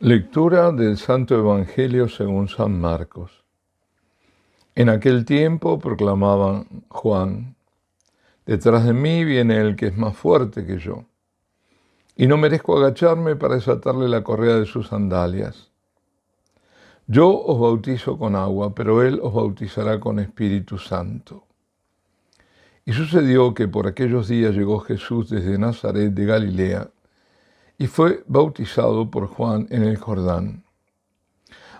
Lectura del Santo Evangelio según San Marcos. En aquel tiempo proclamaban Juan: detrás de mí viene el que es más fuerte que yo, y no merezco agacharme para desatarle la correa de sus sandalias. Yo os bautizo con agua, pero él os bautizará con Espíritu Santo. Y sucedió que por aquellos días llegó Jesús desde Nazaret de Galilea, y fue bautizado por Juan en el Jordán.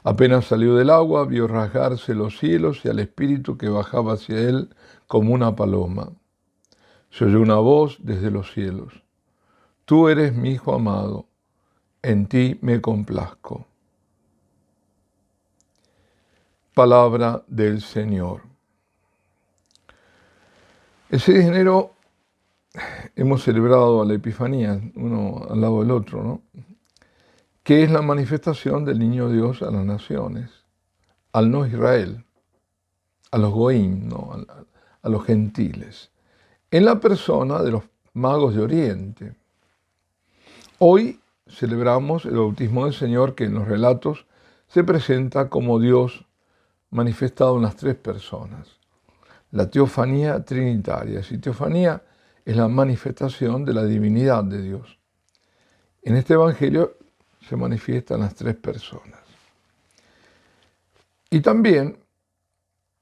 Apenas salió del agua, vio rasgarse los cielos y al Espíritu que bajaba hacia él como una paloma. Se oyó una voz desde los cielos: Tú eres mi Hijo amado, en ti me complazco. Palabra del Señor. El 6 de enero hemos celebrado a la Epifanía, uno al lado del otro, ¿no? Que es la manifestación del Niño Dios a las naciones, al no Israel, a los goín, ¿no? A los gentiles, en la persona de los magos de Oriente. Hoy celebramos el bautismo del Señor, que en los relatos se presenta como Dios manifestado en las tres personas. La teofanía trinitaria. Si teofanía es la manifestación de la divinidad de Dios. En este Evangelio se manifiestan las tres personas. Y también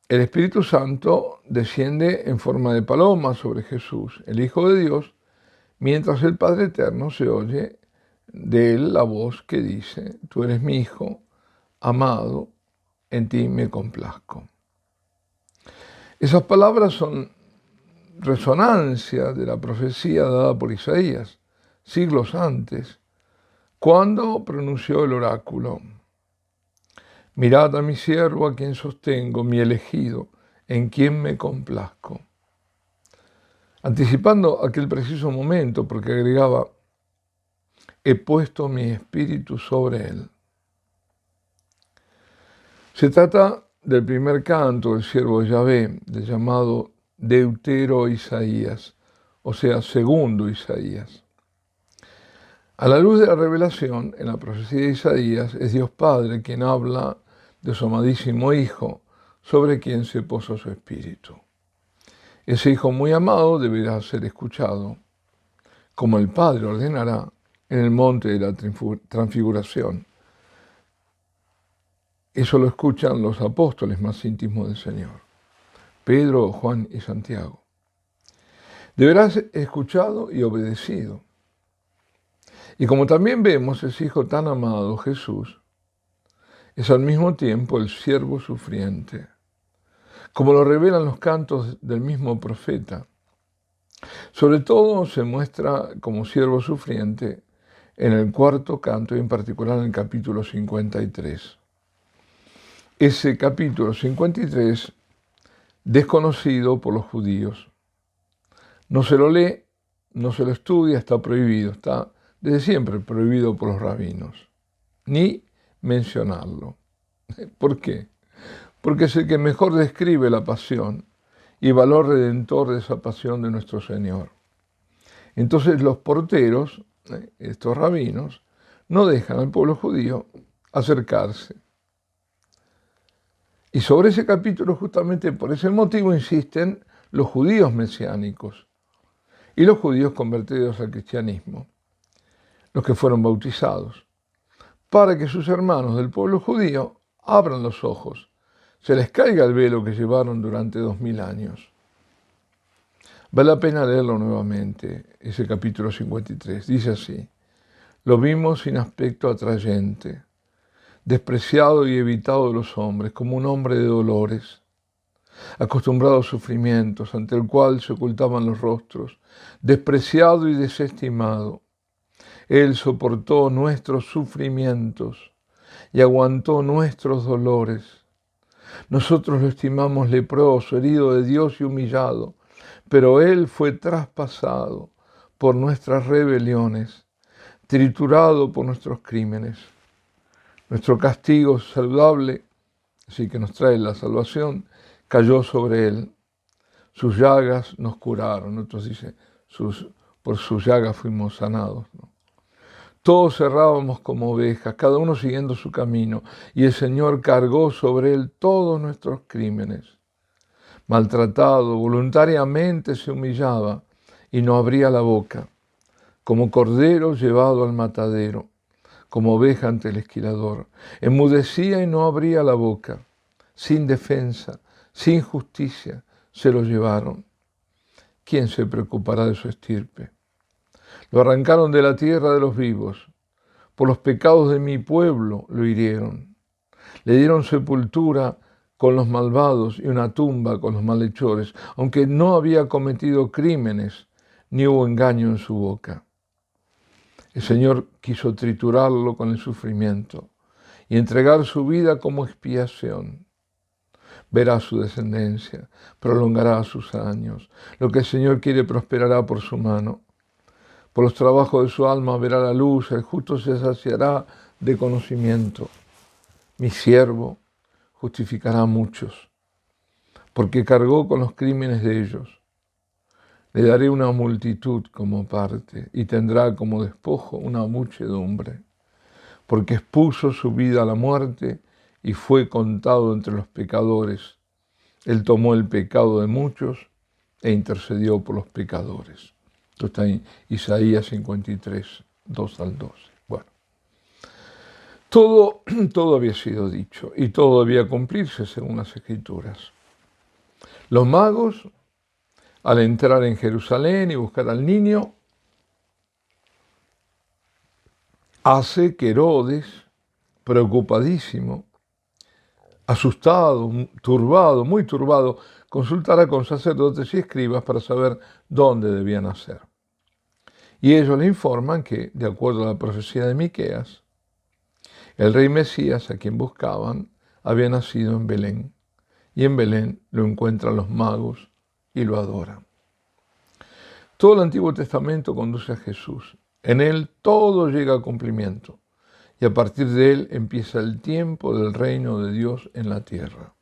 el Espíritu Santo desciende en forma de paloma sobre Jesús, el Hijo de Dios, mientras el Padre Eterno se oye de él la voz que dice: Tú eres mi Hijo amado, en ti me complazco. Esas palabras son resonancia de la profecía dada por Isaías siglos antes, cuando pronunció el oráculo: Mirad a mi siervo, a quien sostengo, mi elegido, en quien me complazco. Anticipando aquel preciso momento, porque agregaba: he puesto mi espíritu sobre él. Se trata del primer canto del siervo de Yahvé, del llamado Deutero Isaías, o sea, segundo Isaías. A la luz de la revelación, en la profecía de Isaías, es Dios Padre quien habla de su amadísimo Hijo, sobre quien se posa su espíritu. Ese Hijo muy amado deberá ser escuchado, como el Padre ordenará en el monte de la transfiguración. Eso lo escuchan los apóstoles más íntimos del Señor, Pedro, Juan y Santiago. Deberá ser escuchado y obedecido. Y como también vemos, ese Hijo tan amado, Jesús, es al mismo tiempo el siervo sufriente, como lo revelan los cantos del mismo profeta. Sobre todo se muestra como siervo sufriente en el cuarto canto y en particular en el capítulo 53. Ese capítulo 53, desconocido por los judíos. No se lo lee, no se lo estudia, está prohibido, está desde siempre prohibido por los rabinos, ni mencionarlo. ¿Por qué? Porque es el que mejor describe la pasión y valor redentor de esa pasión de nuestro Señor. Entonces los porteros, estos rabinos, no dejan al pueblo judío acercarse. Y sobre ese capítulo, justamente por ese motivo, insisten los judíos mesiánicos y los judíos convertidos al cristianismo, los que fueron bautizados, para que sus hermanos del pueblo judío abran los ojos, se les caiga el velo que llevaron durante 2000 años. Vale la pena leerlo nuevamente, ese capítulo 53. Dice así: lo vimos sin aspecto atrayente, despreciado y evitado de los hombres, como un hombre de dolores, acostumbrado a sufrimientos, ante el cual se ocultaban los rostros, despreciado y desestimado. Él soportó nuestros sufrimientos y aguantó nuestros dolores. Nosotros lo estimamos leproso, herido de Dios y humillado, pero Él fue traspasado por nuestras rebeliones, triturado por nuestros crímenes. Nuestro castigo saludable, así que nos trae la salvación, cayó sobre Él. Sus llagas nos curaron. Otros dicen, por sus llagas fuimos sanados, ¿no? Todos errábamos como ovejas, cada uno siguiendo su camino, y el Señor cargó sobre él todos nuestros crímenes. Maltratado, voluntariamente se humillaba y no abría la boca, como cordero llevado al matadero, como oveja ante el esquilador. Enmudecía y no abría la boca, sin defensa, sin justicia, se lo llevaron. ¿Quién se preocupará de su estirpe? Lo arrancaron de la tierra de los vivos. Por los pecados de mi pueblo lo hirieron. Le dieron sepultura con los malvados y una tumba con los malhechores, aunque no había cometido crímenes, ni hubo engaño en su boca. El Señor quiso triturarlo con el sufrimiento y entregar su vida como expiación. Verá su descendencia, prolongará sus años. Lo que el Señor quiere prosperará por su mano. Por los trabajos de su alma verá la luz, el justo se saciará de conocimiento. Mi siervo justificará a muchos, porque cargó con los crímenes de ellos. Le daré una multitud como parte y tendrá como despojo una muchedumbre, porque expuso su vida a la muerte y fue contado entre los pecadores. Él tomó el pecado de muchos e intercedió por los pecadores. Esto está en Isaías 53, 2 al 12. Bueno, todo había sido dicho y todo debía cumplirse según las Escrituras. Los magos, al entrar en Jerusalén y buscar al niño, hace que Herodes, preocupadísimo, asustado, turbado, muy turbado, consultara con sacerdotes y escribas para saber dónde debía nacer. Y ellos le informan que, de acuerdo a la profecía de Miqueas, el rey Mesías, a quien buscaban, había nacido en Belén. Y en Belén lo encuentran los magos y lo adoran. Todo el Antiguo Testamento conduce a Jesús. En él todo llega a cumplimiento. Y a partir de él empieza el tiempo del reino de Dios en la tierra.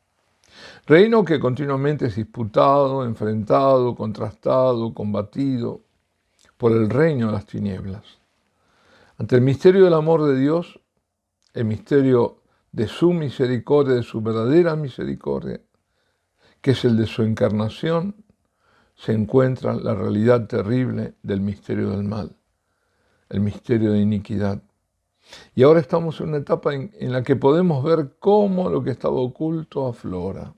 Reino que continuamente es disputado, enfrentado, contrastado, combatido por el reino de las tinieblas. Ante el misterio del amor de Dios, el misterio de su misericordia, de su verdadera misericordia, que es el de su encarnación, se encuentra la realidad terrible del misterio del mal, el misterio de iniquidad. Y ahora estamos en una etapa en la que podemos ver cómo lo que estaba oculto aflora.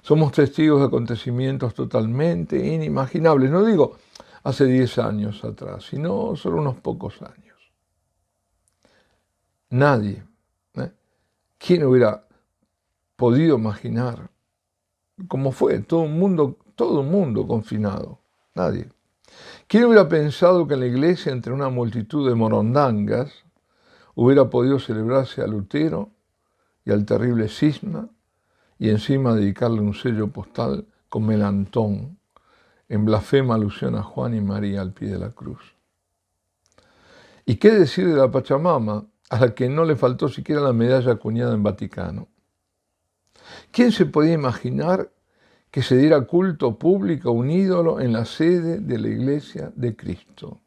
Somos testigos de acontecimientos totalmente inimaginables. No digo hace 10 años atrás, sino solo unos pocos años. Nadie, ¿quién hubiera podido imaginar cómo fue todo un mundo confinado? Nadie. ¿Quién hubiera pensado que en la iglesia, entre una multitud de morondangas, hubiera podido celebrarse a Lutero y al terrible cisma y encima dedicarle un sello postal con melantón, en blasfema alusión a Juan y María al pie de la cruz? ¿Y qué decir de la Pachamama, a la que no le faltó siquiera la medalla acuñada en Vaticano? ¿Quién se podía imaginar que se diera culto público a un ídolo en la sede de la Iglesia de Cristo?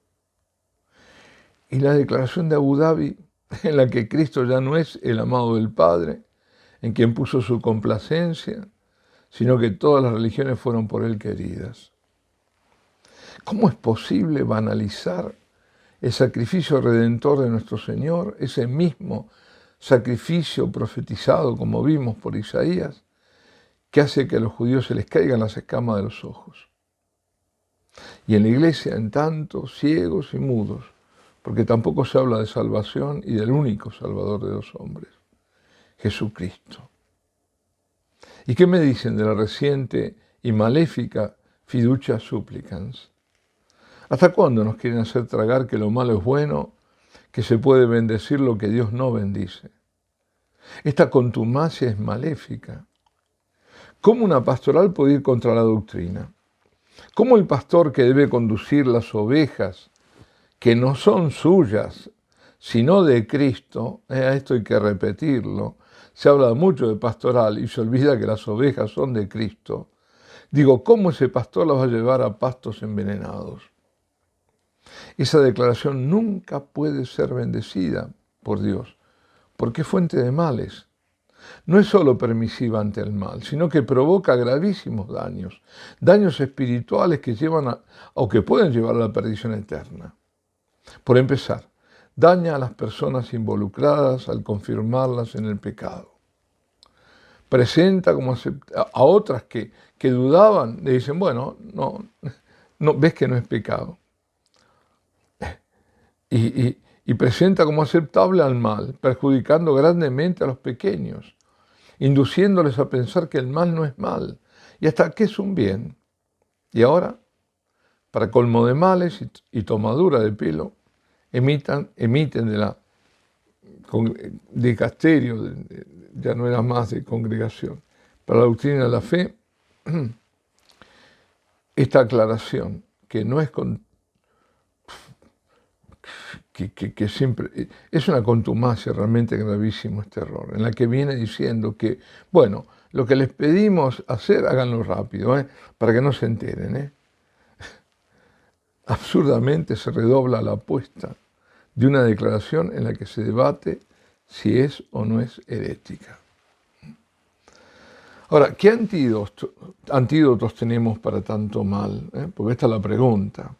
Y la declaración de Abu Dhabi, en la que Cristo ya no es el amado del Padre, en quien puso su complacencia, sino que todas las religiones fueron por él queridas. ¿Cómo es posible banalizar el sacrificio redentor de nuestro Señor, ese mismo sacrificio profetizado, como vimos por Isaías, que hace que a los judíos se les caigan las escamas de los ojos? Y en la iglesia, en tanto, ciegos y mudos, porque tampoco se habla de salvación y del único Salvador de los hombres, Jesucristo. ¿Y qué me dicen de la reciente y maléfica fiducia supplicans? ¿Hasta cuándo nos quieren hacer tragar que lo malo es bueno, que se puede bendecir lo que Dios no bendice? Esta contumacia es maléfica. ¿Cómo una pastoral puede ir contra la doctrina? ¿Cómo el pastor que debe conducir las ovejas, que no son suyas, sino de Cristo, esto hay que repetirlo, se habla mucho de pastoral y se olvida que las ovejas son de Cristo? Digo, ¿cómo ese pastor las va a llevar a pastos envenenados? Esa declaración nunca puede ser bendecida por Dios, porque es fuente de males. No es solo permisiva ante el mal, sino que provoca gravísimos daños, daños espirituales que llevan o que pueden llevar a la perdición eterna. Por empezar, daña a las personas involucradas al confirmarlas en el pecado. Presenta como a otras que dudaban, le dicen, bueno, no, ves que no es pecado. Y presenta como aceptable al mal, perjudicando grandemente a los pequeños, induciéndoles a pensar que el mal no es mal y hasta que es un bien. Y ahora, para colmo de males y tomadura de pelo, emiten de dicasterio, ya no era más de congregación, para la doctrina de la fe, esta aclaración, que no es que siempre es una contumacia realmente gravísimo este error, en la que viene diciendo que, bueno, lo que les pedimos hacer, háganlo rápido, para que no se enteren. Absurdamente se redobla la apuesta de una declaración en la que se debate si es o no es herética. Ahora, ¿qué antídotos tenemos para tanto mal? Porque esta es la pregunta.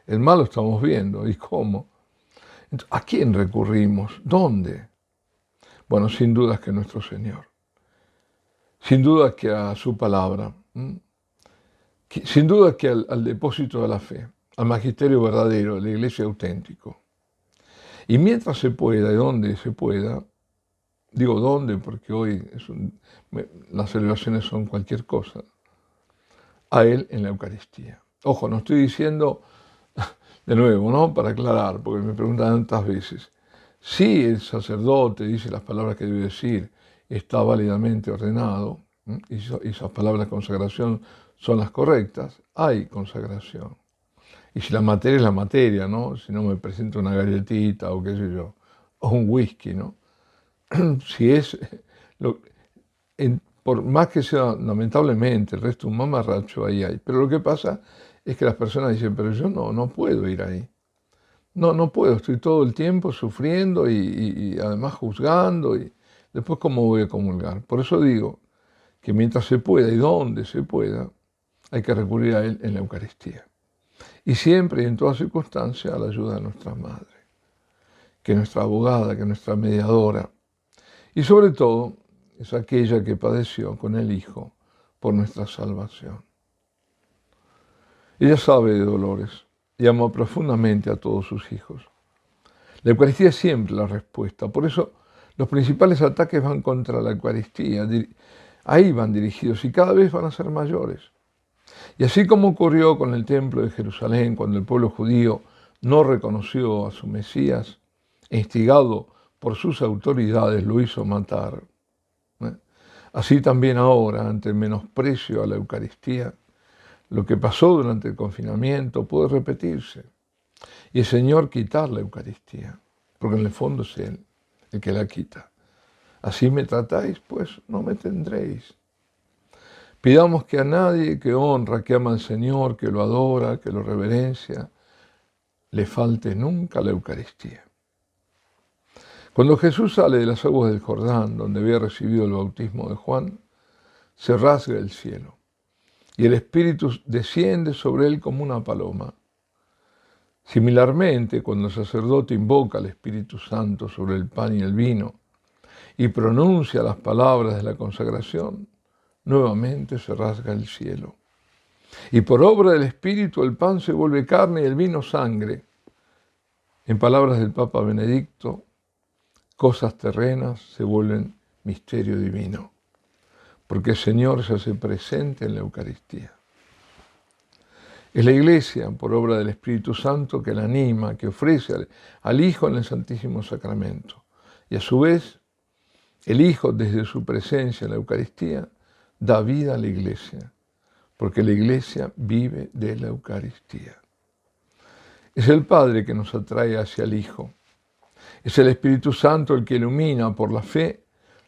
El mal lo estamos viendo, ¿y cómo? Entonces, ¿a quién recurrimos? ¿Dónde? Bueno, sin duda que nuestro Señor. Sin duda que a su palabra. Sin duda que al depósito de la fe, al magisterio verdadero, a la iglesia auténtico. Y mientras se pueda y donde se pueda, digo dónde porque hoy las celebraciones son cualquier cosa, a Él en la Eucaristía. Ojo, no estoy diciendo, de nuevo, ¿no? Para aclarar, porque me preguntan tantas veces, si el sacerdote dice las palabras que debe decir, está válidamente ordenado, y esas palabras de consagración son las correctas, hay consagración. Y si la materia es la materia, ¿no? Si no me presento una galletita o qué sé yo, o un whisky, ¿no? Si es, por más que sea, lamentablemente, el resto un mamarracho, ahí hay. Pero lo que pasa es que las personas dicen, pero yo no puedo ir ahí. No puedo, estoy todo el tiempo sufriendo y además juzgando, y después cómo voy a comulgar. Por eso digo que mientras se pueda y donde se pueda, hay que recurrir a Él en la Eucaristía. Y siempre y en toda circunstancia a la ayuda de nuestra Madre, que es nuestra abogada, que es nuestra mediadora. Y sobre todo es aquella que padeció con el Hijo por nuestra salvación. Ella sabe de dolores y ama profundamente a todos sus hijos. La Eucaristía es siempre la respuesta. Por eso los principales ataques van contra la Eucaristía. Ahí van dirigidos y cada vez van a ser mayores. Y así como ocurrió con el templo de Jerusalén, cuando el pueblo judío no reconoció a su Mesías, e instigado por sus autoridades lo hizo matar. Así también ahora, ante el menosprecio a la Eucaristía, lo que pasó durante el confinamiento puede repetirse. Y el Señor quitar la Eucaristía, porque en el fondo es Él el que la quita. Así me tratáis, pues no me tendréis. Pidamos que a nadie que honra, que ama al Señor, que lo adora, que lo reverencia, le falte nunca la Eucaristía. Cuando Jesús sale de las aguas del Jordán, donde había recibido el bautismo de Juan, se rasga el cielo y el Espíritu desciende sobre él como una paloma. Similarmente, cuando el sacerdote invoca al Espíritu Santo sobre el pan y el vino y pronuncia las palabras de la consagración, nuevamente se rasga el cielo. Y por obra del Espíritu el pan se vuelve carne y el vino sangre. En palabras del Papa Benedicto, cosas terrenas se vuelven misterio divino, porque el Señor se hace presente en la Eucaristía. Es la Iglesia, por obra del Espíritu Santo, que la anima, que ofrece al Hijo en el Santísimo Sacramento. Y a su vez, el Hijo, desde su presencia en la Eucaristía, da vida a la Iglesia, porque la Iglesia vive de la Eucaristía. Es el Padre que nos atrae hacia el Hijo. Es el Espíritu Santo el que ilumina por la fe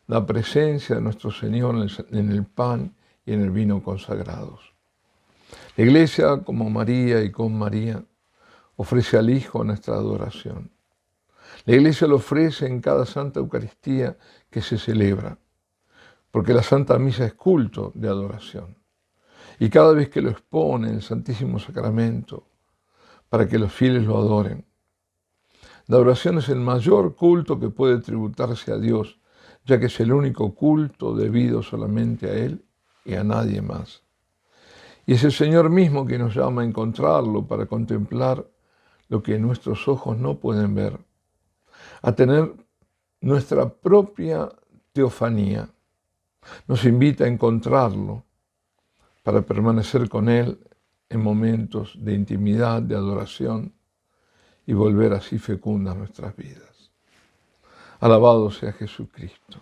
la presencia de nuestro Señor en el pan y en el vino consagrados. La Iglesia, como María y con María, ofrece al Hijo nuestra adoración. La Iglesia lo ofrece en cada Santa Eucaristía que se celebra, porque la Santa Misa es culto de adoración. Y cada vez que lo expone en el Santísimo Sacramento, para que los fieles lo adoren. La oración es el mayor culto que puede tributarse a Dios, ya que es el único culto debido solamente a Él y a nadie más. Y es el Señor mismo que nos llama a encontrarlo para contemplar lo que nuestros ojos no pueden ver, a tener nuestra propia teofanía. Nos invita a encontrarlo para permanecer con Él en momentos de intimidad, de adoración y volver así fecundas nuestras vidas. Alabado sea Jesucristo.